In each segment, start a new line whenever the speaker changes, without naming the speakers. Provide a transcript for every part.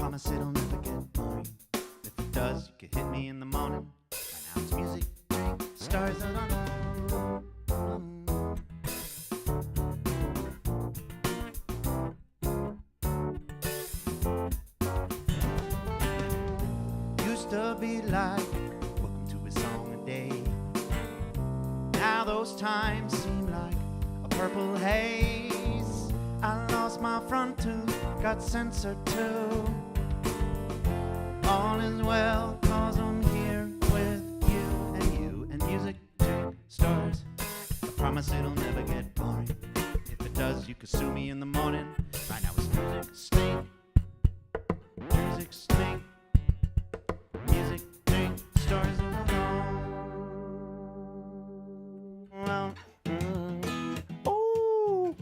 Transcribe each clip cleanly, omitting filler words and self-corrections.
promise it'll never get boring. If it does, you can hit me in the morning. Right now it's music, drink, stars out on the moon. Used to be like, welcome to a song a day. Now those times seem like a purple haze. I lost my front tooth, got censored too. All is well, cause I'm here with you and music, drink, stars. I promise it'll never get boring. If it does, you can sue me in the morning. Right now it's music, stink. Music, stink. Music, drink, stars alone. Well, ooh.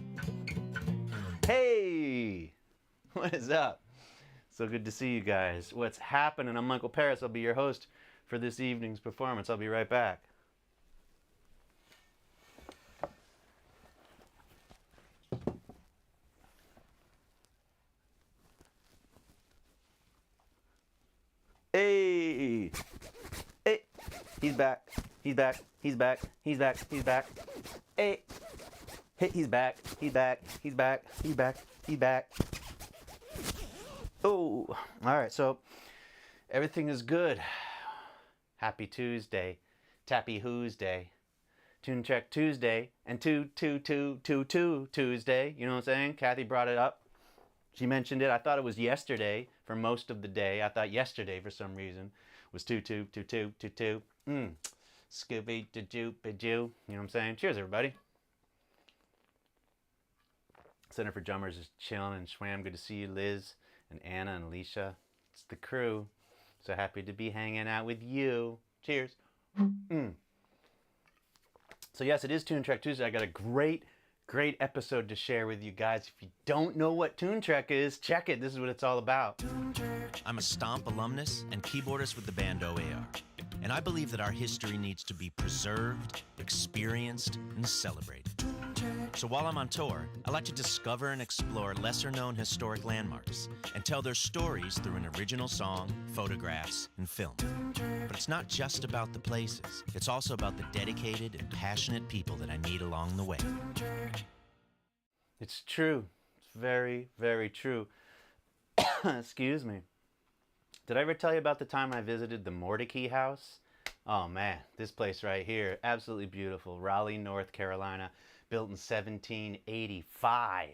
Hey, what is up? So good to see you guys. What's happening? I'm MikelParis. I'll be your host for this evening's performance. I'll be right back. Hey! Hey! He's back. He's back. He's back. He's back. He's back. Hey! Hey, he's back. He's back. He's back. He's back. He's back. Oh, all right. So everything is good. Happy Tuesday, Tappy Who's Day, Tune Check Tuesday, and Tuesday. You know what I'm saying? Kathy brought it up. She mentioned it. I thought it was yesterday for most of the day. I thought yesterday for some reason was 2. Scooby doo ba-doo. You know what I'm saying? Cheers, everybody. Center for Jummers is chilling and Schwam. Good to see you, Liz and Anna and Alicia. It's the crew. So happy to be hanging out with you. Cheers. So yes, it is Tune Trek Tuesday. I got a great episode to share with you guys. If you don't know what Tune Trek is, check it. This is what it's all about.
I'm a Stomp alumnus and keyboardist with the band OAR. And I believe that our history needs to be preserved, experienced, and celebrated. So while I'm on tour, I like to discover and explore lesser-known historic landmarks and tell their stories through an original song, photographs, and film. But it's not just about the places. It's also about the dedicated and passionate people that I meet along the way.
It's true. It's very, very true. Excuse me. Did I ever tell you about the time I visited the Mordecai house? Oh man, this place right here, absolutely beautiful. Raleigh, North Carolina, built in 1785.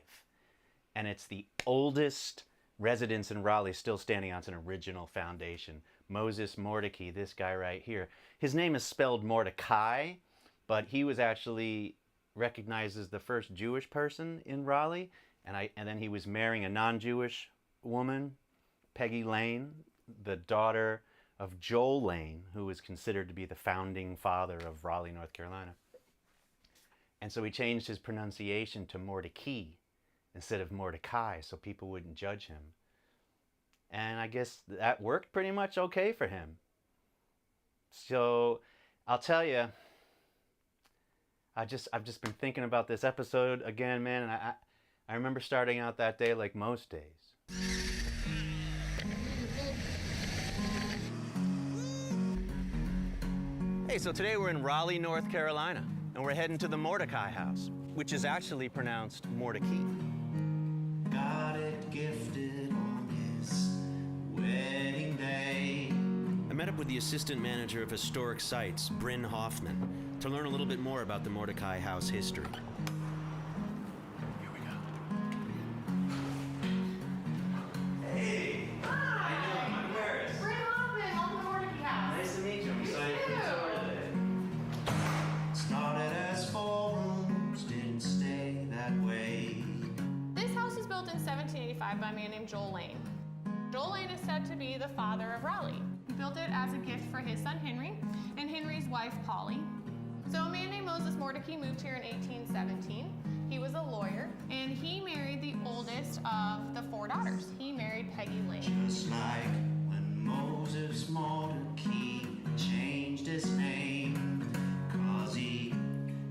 And it's the oldest residence in Raleigh still standing on. It's an original foundation. Moses Mordecai, this guy right here. His name is spelled Mordecai, but he was actually recognized as the first Jewish person in Raleigh. And then he was marrying a non-Jewish woman, Peggy Lane, the daughter of Joel Lane, who was considered to be the founding father of Raleigh, North Carolina. And so he changed his pronunciation to Mordecai instead of Mordecai so people wouldn't judge him. And I guess that worked pretty much okay for him. So I'll tell you, I've just been thinking about this episode again, man, and I remember starting out that day like most days. Hey, so today we're in Raleigh, North Carolina, and we're heading to the Mordecai house, which is actually pronounced Mordecai. Got it gifted on his wedding day. I met up with the assistant manager of historic sites, Bryn Hoffman, to learn a little bit more about the Mordecai house history. Here we go. Hey!
Hi!
How you doing? MikelParis.
Bryn Hoffman, welcome to Mordecai house.
Nice to meet you. I'm excited for the tour today. Started as 4 rooms, didn't stay that way.
This house was built in 1785 by a man named Joel Lane. Joel Lane is said to be the father of Raleigh. He built it as a gift for his son Henry and Henry's wife Polly. So a man named Moses Mordecai moved here in 1817. He was a lawyer, and he married the oldest of the 4 daughters. He married Peggy Lane.
Just like when Moses Mordecai changed his name, 'cause he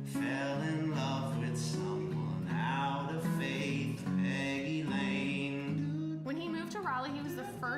fell in love with someone out of faith, Peggy Lane.
When he moved to Raleigh, he was the first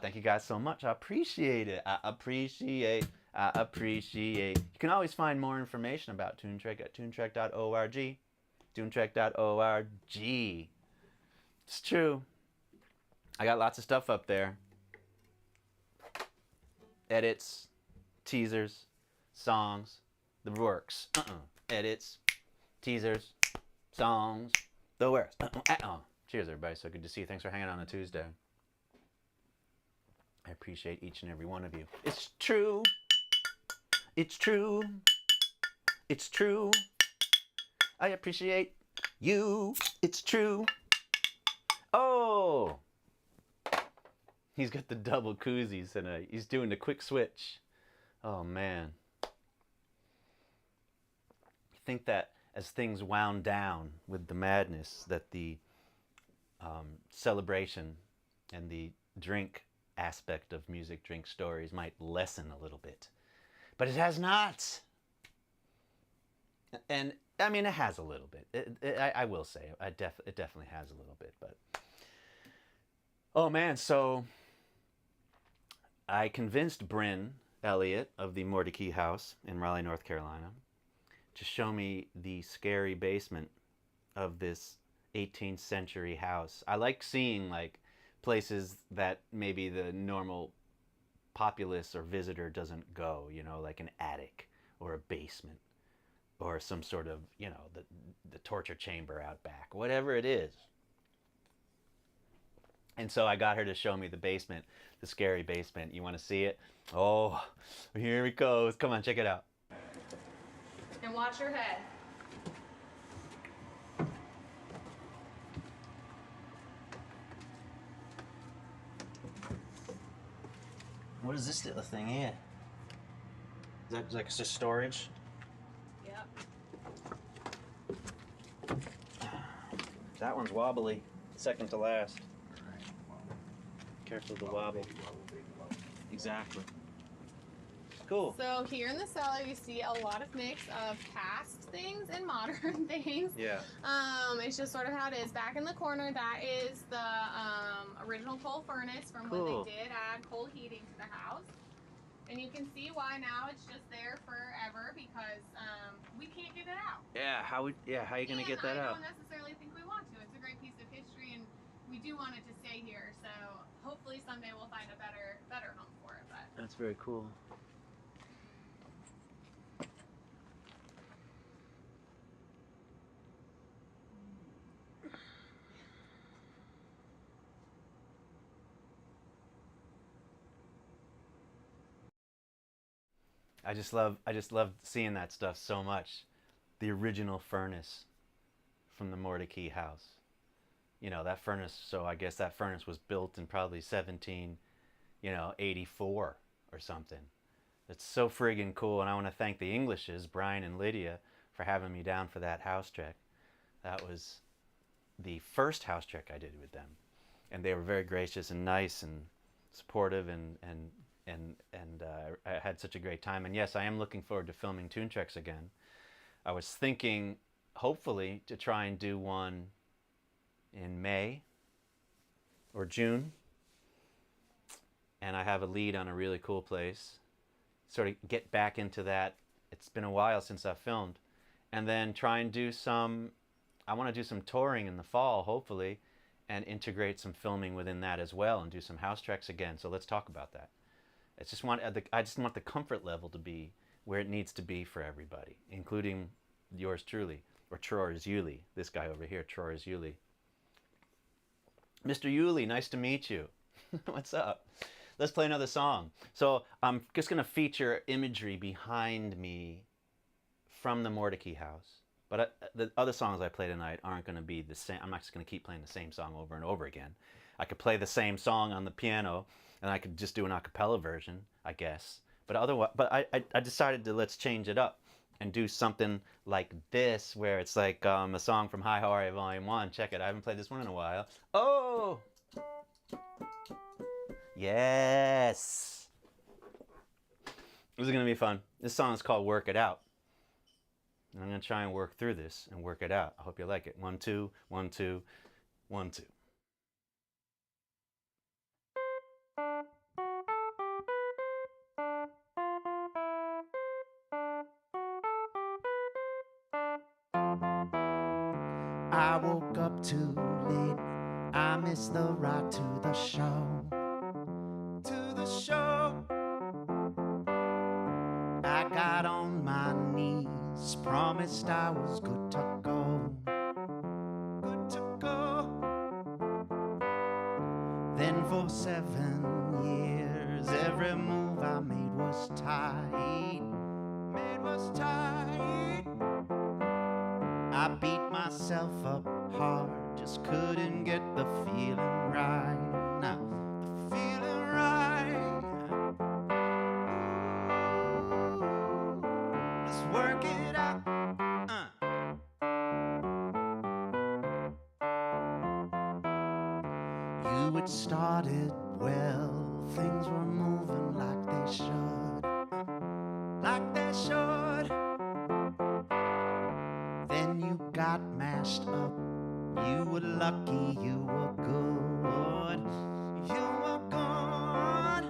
Thank you guys so much. I appreciate it. I appreciate. You can always find more information about TuneTrek at tunetrek.org. tunetrek.org. It's true. I got lots of stuff up there. Edits, teasers, songs, the works. Edits, teasers, songs, the works. Cheers, everybody. So good to see you. Thanks for hanging on a Tuesday. I appreciate each and every one of you. It's true. It's true. It's true. I appreciate you. It's true. Oh! He's got the double koozies and he's doing the quick switch. Oh, man. I think that as things wound down with the madness, that the celebration and the drink aspect of music drink stories might lessen a little bit. But it has not. And I mean, it has a little bit. I will say, it definitely has a little bit. But oh man, so I convinced Bryn Elliott of the Mordecai House in Raleigh, North Carolina, to show me the scary basement of this 18th century house. I like seeing like places that maybe the normal populace or visitor doesn't go, you know, like an attic or a basement or some sort of, you know, the torture chamber out back, whatever it is. And so I got her to show me the basement, the scary basement. You want to see it? Oh, here it goes. Come on, check it out.
And watch your head.
What is this little thing here? Is that like just storage?
Yep.
That one's wobbly. Second to last. Careful of the wobble. Exactly. Cool.
So here in the cellar, you see a lot of mix of past things and modern things.
Yeah.
It's just sort of how it is. Back in the corner, that is the original coal furnace from when
Cool.
they did add coal heating to the house. And you can see why now it's just there forever because we can't get it out.
Yeah. How are you gonna get that
I
out?
don't necessarily think we want to. It's a great piece of history, and we do want it to stay here. So hopefully someday we'll find a better home for it. But
That's very cool. I just love seeing that stuff so much. The original furnace from the Mordecai house. You know, that furnace, so I guess that furnace was built in probably 84 or something. It's so friggin' cool, and I want to thank the Englishes, Brian and Lydia, for having me down for that house trek. That was the first house trek I did with them. And they were very gracious and nice and supportive, and I had such a great time. And yes, I am looking forward to filming Toon Treks again. I was thinking, hopefully, to try and do one in May or June. And I have a lead on a really cool place. Sort of get back into that. It's been a while since I've filmed. And then try and do I want to do some touring in the fall, hopefully, and integrate some filming within that as well, and do some house treks again. So let's talk about that. I just want the comfort level to be where it needs to be for everybody, including yours truly, or Troy's Yuli. This guy over here, Troy's Yuli. Mr. Yuli, nice to meet you. What's up? Let's play another song. So I'm just going to feature imagery behind me from the Mordecai house. But the other songs I play tonight aren't going to be the same. I'm not just going to keep playing the same song over and over again. I could play the same song on the piano, and I could just do an a cappella version, I guess. But otherwise, I decided to let's change it up and do something like this, where it's like a song from Hi, How Are You, Volume 1. Check it. I haven't played this one in a while. Oh! Yes! This is going to be fun. This song is called Work It Out. And I'm going to try and work through this and work it out. I hope you like it. 1, 2, 1, 2, 1, 2. woke up too late. I missed the ride to the show. To the show. I got on my knees, promised I was good to go. Good to go. Then for 7 years, every move I made was tight. I beat myself up hard, just couldn't get the feeling right. Now, the feeling right. Let's work it out. You had started well, things were moving like they should. Like they should. Then you got mashed up. You were lucky, you were good. You were good.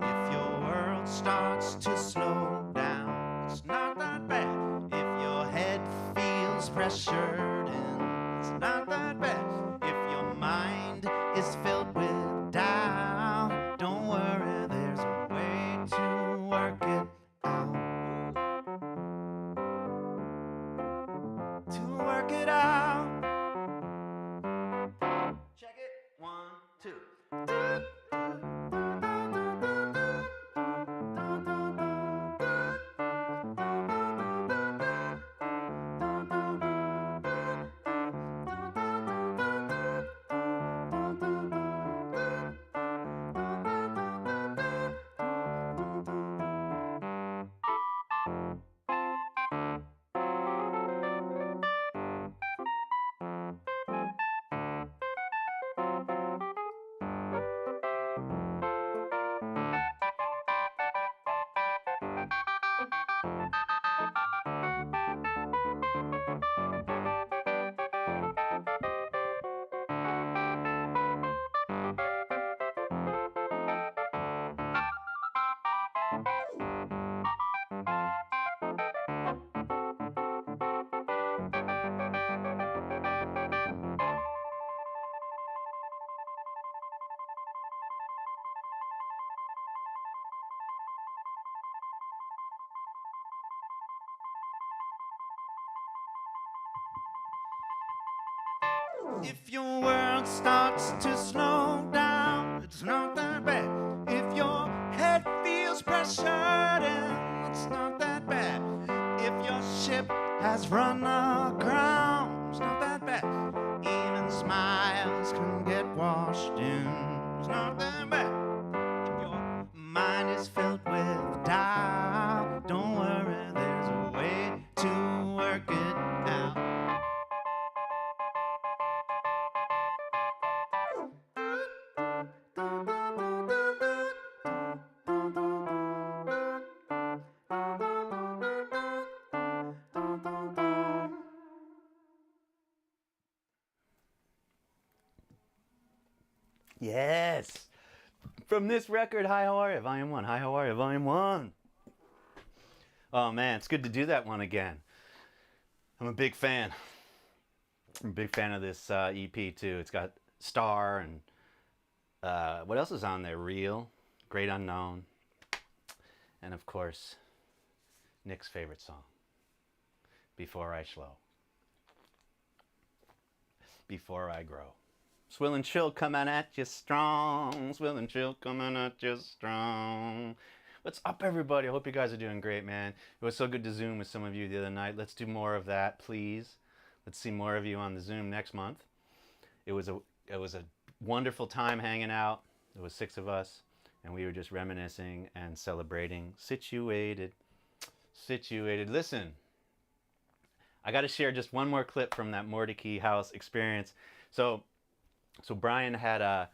If your world starts to slow down, it's not that bad. If your head feels pressured in, it's not that bad. If your mind is filled with doubt, don't worry, there's a way to work it out. To work it out. Check it. 1, 2. If your world starts to slow down, it's not that bad. If your head feels pressured in, it's not that bad. If your ship has run aground, it's not that bad. Even smiles can get washed in, it's not that bad. If your mind is filled with doubt, don't worry, there's a way to work it out. Yes. From this record, Hi, How Are You? Volume 1. Hi, How Are You? Volume 1. Oh, man, it's good to do that one again. I'm a big fan. I'm a big fan of this EP, too. It's got Star and what else is on there? Real, Great Unknown, and, of course, Nick's favorite song, Before I Slow. Before I Grow. Swill and Chill coming at you strong. Swill and Chill coming at you strong. What's up, everybody? I hope you guys are doing great, man. It was so good to Zoom with some of you the other night. Let's do more of that, please. Let's see more of you on the Zoom next month. It was a wonderful time hanging out. There was 6 of us, and we were just reminiscing and celebrating. Situated. Listen, I got to share just one more clip from that Mordecai house experience. So Brian had a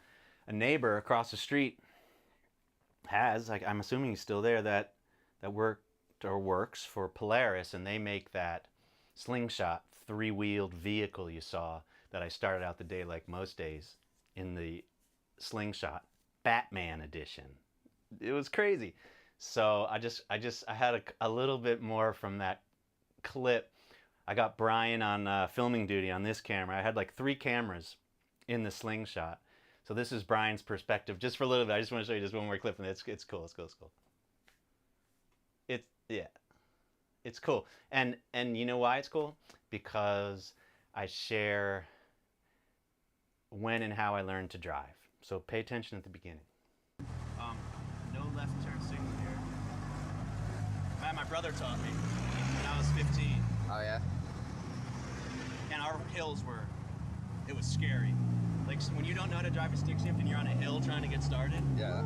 neighbor across the street, I'm assuming he's still there, that worked or works for Polaris, and they make that slingshot 3-wheeled vehicle you saw that I started out the day like most days in the slingshot Batman edition. It was crazy. So I had a little bit more from that clip I got Brian on filming duty on this camera. I had like 3 cameras in the slingshot. So this is Brian's perspective, just for a little bit. I just want to show you just one more clip, and it's cool. It's cool. It's cool. It's cool. And you know why it's cool? Because I share when and how I learned to drive. So pay attention at the beginning. No left turn signal here. My brother taught me when I was 15.
Oh yeah?
And our hills it was scary. Like when you don't know how to drive a stick shift and you're on a hill trying to get started.
Yeah.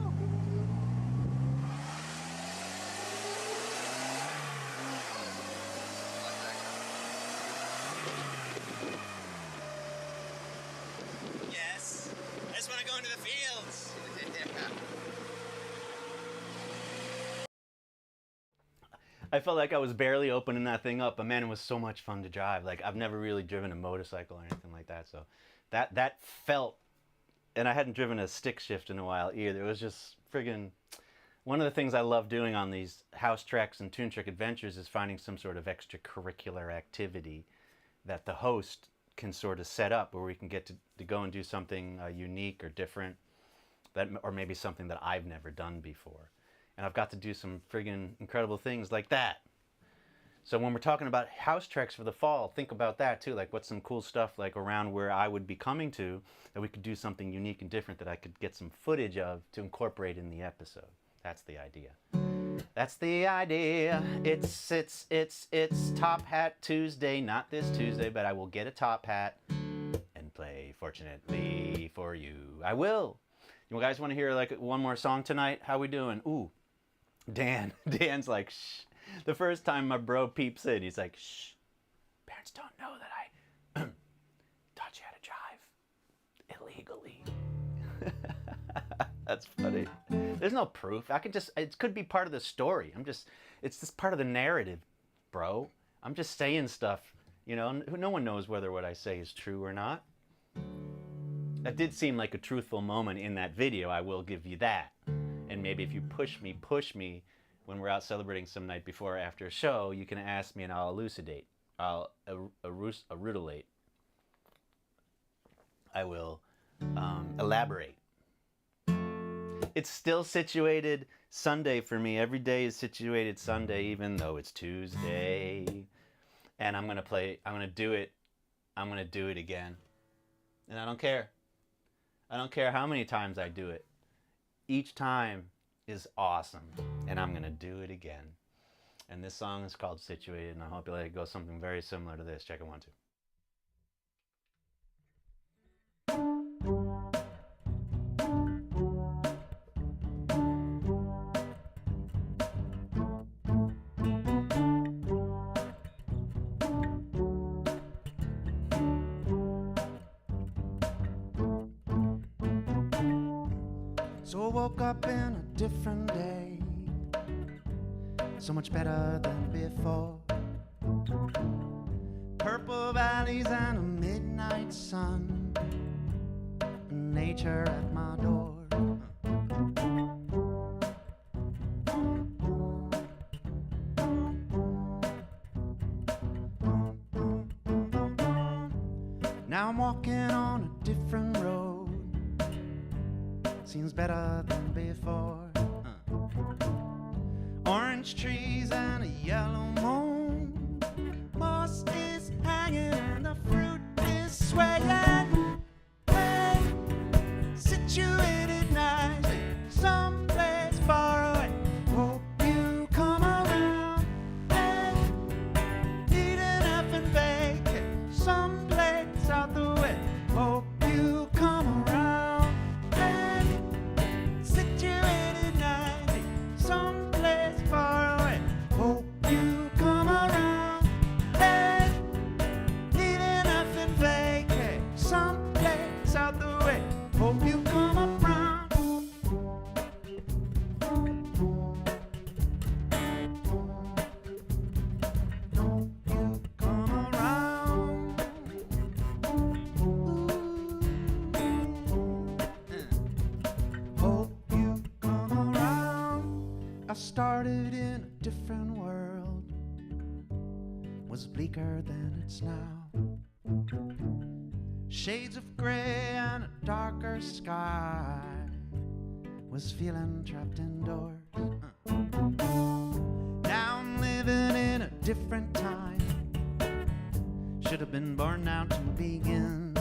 Yes. I just want to go into the fields. I felt like I was barely opening that thing up, but man, it was so much fun to drive. Like I've never really driven a motorcycle or anything like that, so that felt, and I hadn't driven a stick shift in a while either. It was just friggin', one of the things I love doing on these house treks and tune trick adventures is finding some sort of extracurricular activity that the host can sort of set up where we can get to go and do something unique or different, or maybe something that I've never done before. And I've got to do some friggin' incredible things like that. So when we're talking about house treks for the fall, think about that too. Like what's some cool stuff like around where I would be coming to that we could do something unique and different that I could get some footage of to incorporate in the episode. That's the idea. That's the idea. It's Top Hat Tuesday, not this Tuesday, but I will get a top hat and play Fortunately for You. I will. You guys want to hear like one more song tonight? How we doing? Ooh. Dan's like, shh. The first time my bro peeps in, he's like, shh. Parents don't know that I taught you how to drive illegally. That's funny. There's no proof. It could be part of the story. It's just part of the narrative, bro. I'm just saying stuff, you know, no one knows whether what I say is true or not. That did seem like a truthful moment in that video, I will give you that. And maybe if you push me when we're out celebrating some night before or after a show, you can ask me and I'll elucidate. I'll erutilate. I will elaborate. It's still situated Sunday for me. Every day is situated Sunday, even though it's Tuesday. And I'm gonna do it again. And I don't care. I don't care how many times I do it. Each time is awesome, and I'm gonna do it again. And this song is called Situated, and I hope you let it go something very similar to this. Check it 1, 2.
So I woke up in a different day, so much better than before. Purple valleys and a midnight sun, nature at my door. Now I'm walking on a different road, seems better than before. Orange trees and a yellow moon, moss is hanging and the fruit is swaying. Hey, situated nicely, someplace far away. Hope you come around. Hey, need an effing vacate, someplace out the way. Hope you come around. Hey, situated nicely, someplace far away. Hope you come around. Hey, need an effing vacate, someplace out the way. Hope you come around. Don't you come around. Hope you come around. I started in a different world, was was bleaker than it's now. Shades of gray and a darker sky. Was feeling trapped indoors. Now I'm living in a different time. Should have been born now to begin.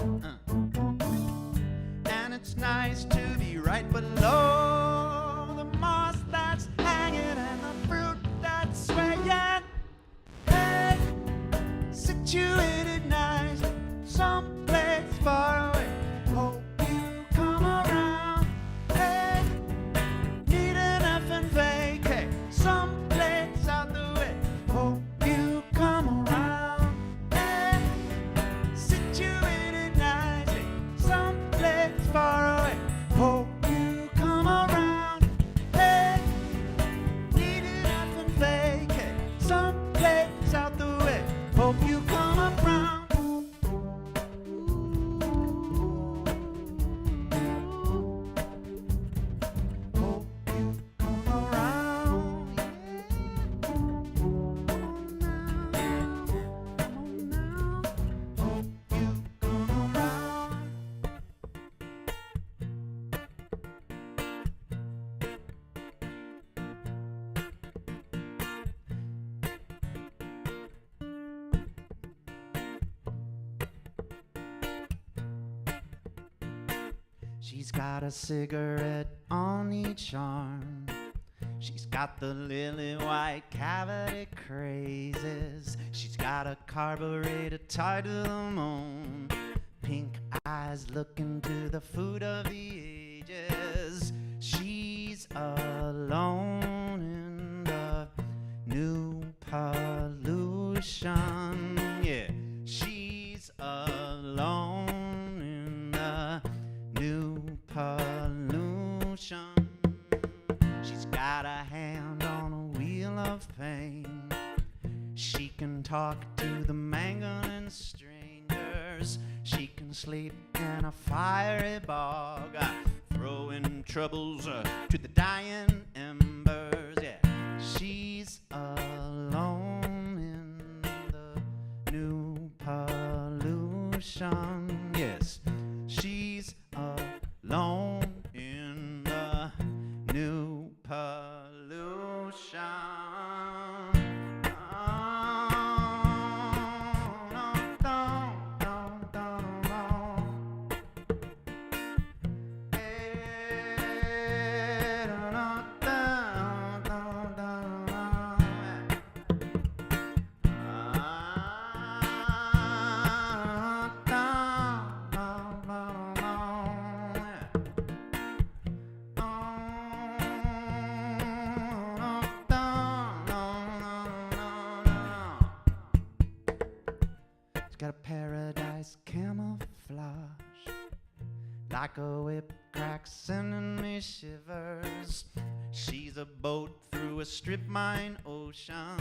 And it's nice to be right below the moss that's hanging and the fruit that's swaying. Hey, situated nice, someplace far away. Hope you come around. Hey, need an effing vacay, someplace out the way. Hope you come around. Hey, situated nice, someplace far away. Hope you come around. Hey, need an effing vacay, someplace out the way. Hope you come around. Hope you come around. Come on now. Hope you come around. She's got a cigarette on each arm. She's got the lily white cavity crazes. She's got a carburetor tied to the moon. Pink eyes looking to the food of the ages. She's alone in the new pollution. Yeah, she's alone in the new pollution. She's got a hand on a wheel of pain. She can talk to the mangoing strangers. She can sleep in a fiery bog, throwing troubles to the dying embers. Yeah, she's alone in the new pollution. Yes, she's alone in the new pollution. It's got a paradise camouflage, like a whip crack sending me shivers. She's a boat through a strip mine ocean,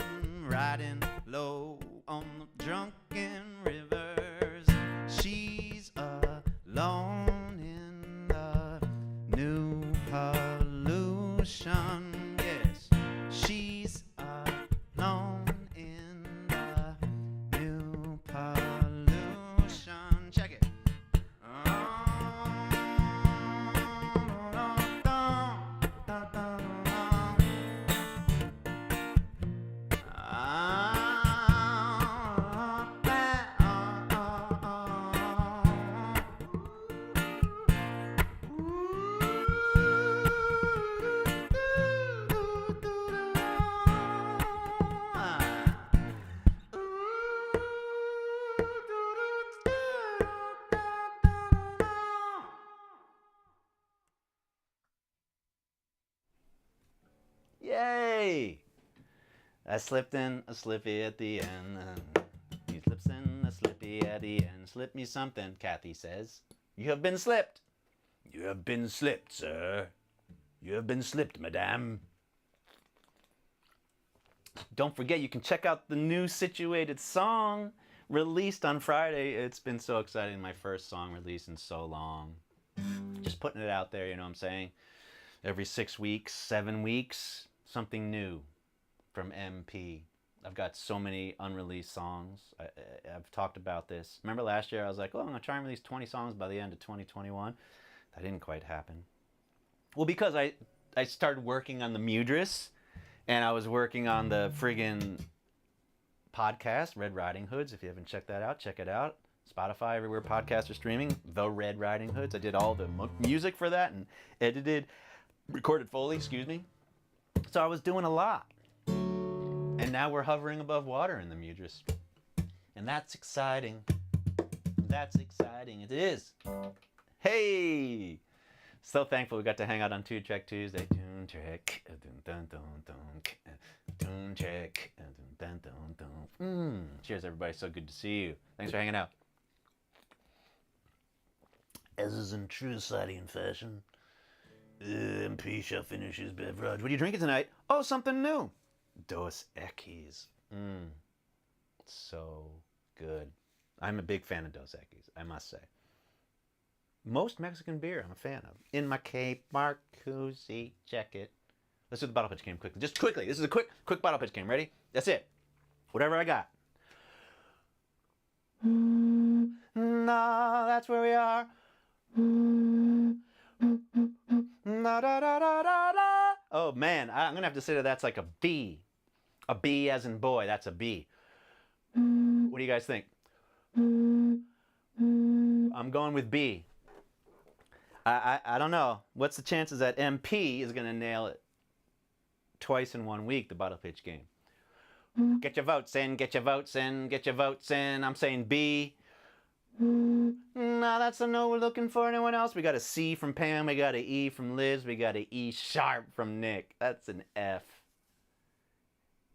riding low on the drunken rivers. She's alone in the new pollution. Yes, she's alone in the new pollution. Check it.
Yay! I slipped in a slippy at the end. He slips in a slippy at the end. Slip me something, Kathy says. You have been slipped. You have been slipped, sir. You have been slipped, madame. Don't forget, you can check out the new Situated song released on Friday. It's been so exciting. My first song released in so long. Just putting it out there, you know what I'm saying? Every 6 weeks, 7 weeks, something new from MP. I've got so many unreleased songs. I've talked about this. Remember last year I was like, oh, I'm going to try and release 20 songs by the end of 2021. That didn't quite happen. Well, because I started working on the MuDriS, and I was working on the friggin' podcast, Red Riding Hoods. If you haven't checked that out, check it out. Spotify, everywhere podcasts are streaming. The Red Riding Hoods. I did all the music for that and recorded Foley, excuse me. So I was doing a lot. And now we're hovering above water in the MuDriS. And that's exciting. That's exciting. It is. Hey! So thankful we got to hang out on Tune Check Tuesday. Tune Check. Tune Check. Cheers, everybody. So good to see you. Thanks for hanging out. As is in true Sadian fashion, MP shall finish his beverage. What are you drinking tonight? Oh, something new. Dos Equis. So good. I'm a big fan of Dos Equis, I must say. Most Mexican beer I'm a fan of. In my Cape Marcuse, check it. Let's do the bottle pitch game quickly. Just quickly. This is a quick bottle pitch game. Ready? That's it. Whatever I got. Nah, that's where we are. Na, da, da, da, da, da. Oh man, I'm gonna have to say that that's like a B. A B as in boy, that's a B. What do you guys think? I'm going with B. I don't know. What's the chances that MP is gonna nail it twice in 1 week, the bottle pitch game? Get your votes in, get your votes in, get your votes in. I'm saying B. No, that's a no we're looking for. Anyone else? We got a C from Pam, we got an E from Liz, we got an E sharp from Nick. That's an F.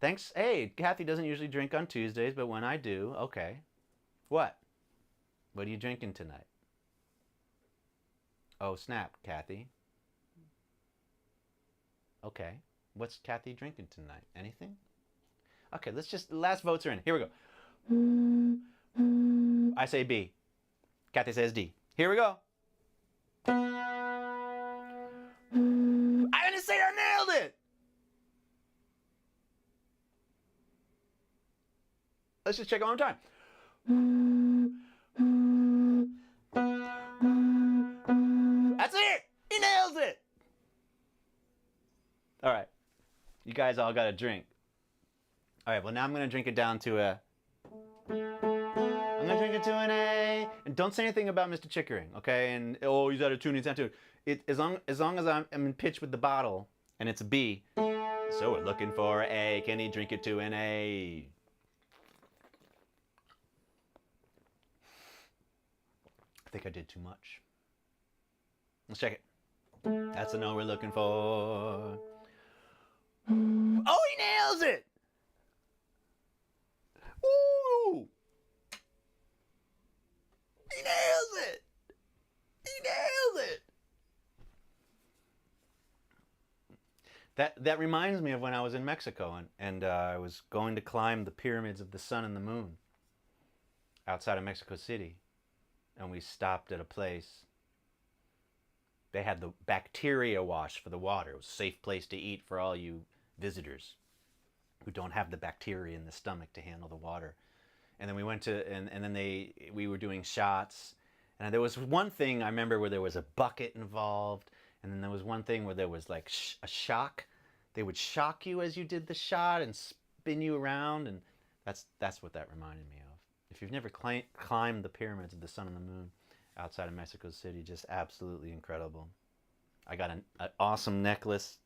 Thanks. Hey, Kathy doesn't usually drink on Tuesdays, but when I do, okay. What? What are you drinking tonight? Oh, snap, Kathy. Okay. What's Kathy drinking tonight? Anything? Okay, let's just, last votes are in. Here we go. I say B. Kathy says D. Here we go. I'm gonna say I nailed it! Let's just check it one more time. That's it! He nails it! Alright. You guys all got a drink. Alright, well now I'm gonna drink it down to a... I'm gonna drink it to an A. And don't say anything about Mr. Chickering, okay? And oh, he's out of tune, he's out of tune. As long as I'm in pitch with the bottle and it's a B, so we're looking for A. Can he drink it to an A? I think I did too much. Let's check it. That's the no we're looking for. Oh, he nails it! Woo! He nails it! He nails it! That reminds me of when I was in Mexico and I was going to climb the pyramids of the sun and the moon outside of Mexico City. And we stopped at a place. They had the bacteria wash for the water. It was a safe place to eat for all you visitors who don't have the bacteria in the stomach to handle the water. And then we went to, and then we were doing shots. And there was one thing I remember where there was a bucket involved. And then there was one thing where there was like a shock. They would shock you as you did the shot and spin you around. And that's what that reminded me of. If you've never climbed the pyramids of the sun and the moon outside of Mexico City, just absolutely incredible. I got an awesome necklace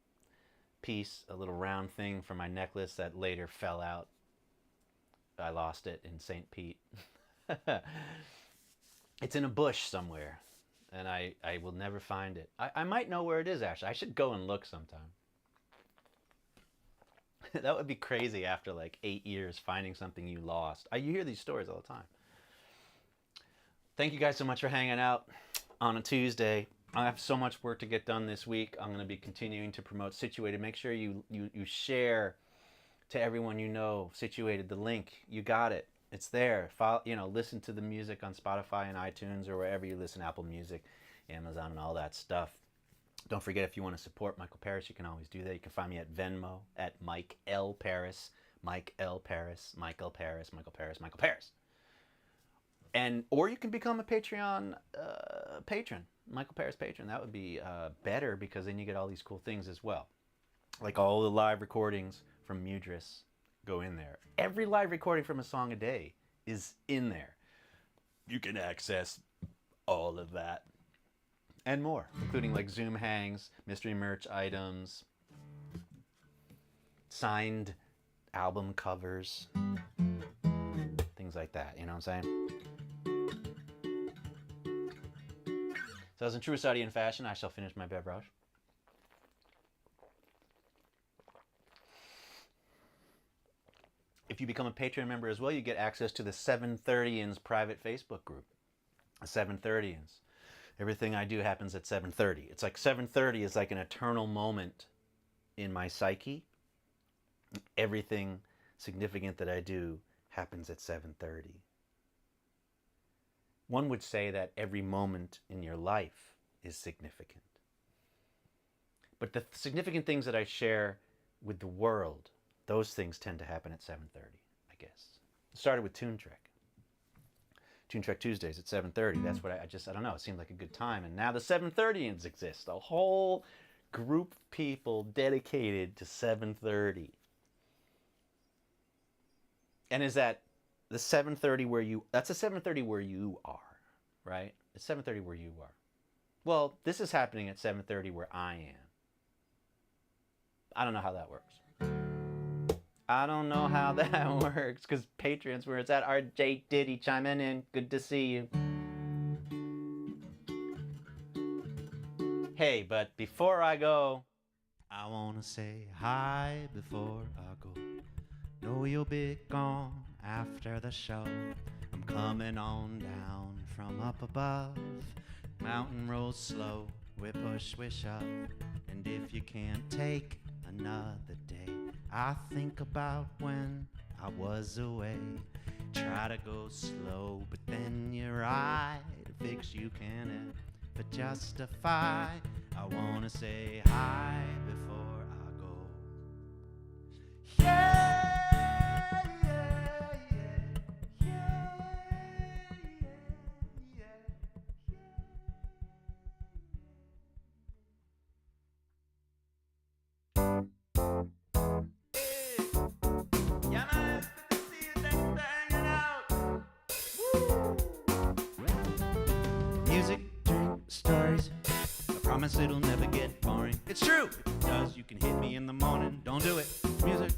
piece, a little round thing for my necklace that later fell out. I lost it in St. Pete. It's in a bush somewhere, and I will never find it. I might know where it is, actually. I should go and look sometime. That would be crazy after like 8 years finding something you lost. You hear these stories all the time. Thank you guys so much for hanging out on a Tuesday. I have so much work to get done this week. I'm going to be continuing to promote Situated. Make sure you share to everyone you know Situated. The link, you got it. It's there. Follow, listen to the music on Spotify and iTunes or wherever you listen, Apple Music, Amazon, and all that stuff. Don't forget, if you want to support MikelParis, you can always do that. You can find me at Venmo at MikelParis, MikelParis, MikelParis. And or you can become a Patreon patron, MikelParis patron. That would be better because then you get all these cool things as well. Like all the live recordings from MuDriS go in there. Every live recording from a song a day is in there. You can access all of that and more, including like Zoom hangs, mystery merch items, signed album covers, things like that. You know what I'm saying? So as in true Saudian fashion, I shall finish my beverage. If you become a Patreon member as well, you get access to the 730ins private Facebook group. 730ins. Everything I do happens at 7:30. It's like 7:30 is like an eternal moment in my psyche. Everything significant that I do happens at 7:30. One would say that every moment in your life is significant. But the significant things that I share with the world, those things tend to happen at 7:30, I guess. It started with Tune Trek. Tune Trek Tuesdays at 7:30. That's what I don't know, it seemed like a good time. And now the 730ins exist. A whole group of people dedicated to 7:30. And is that the 7:30 where that's a 7:30 where you are, right? It's 7:30 where you are. Well, this is happening at 7:30 where I am. I don't know how that works. I don't know how that works, because Patreon's where it's at. RJ Diddy chiming in. Good to see you. Hey, but before I go, I want to say hi before I go. Know you'll be gone after the show. I'm coming on down from up above. Mountain rolls slow, we push, we shove. And if you can't take another day, I think about when I was away. Try to go slow, but then you're right. A fix you can't ever justify. I wanna say hi before I go. Yeah, yeah, yeah, yeah, yeah, yeah, man, good to see you. Thanks for hanging out. Woo. Music, drink, stories. I promise it'll never get boring. It's true. If it does, you can hit me in the morning. Don't do it. Music,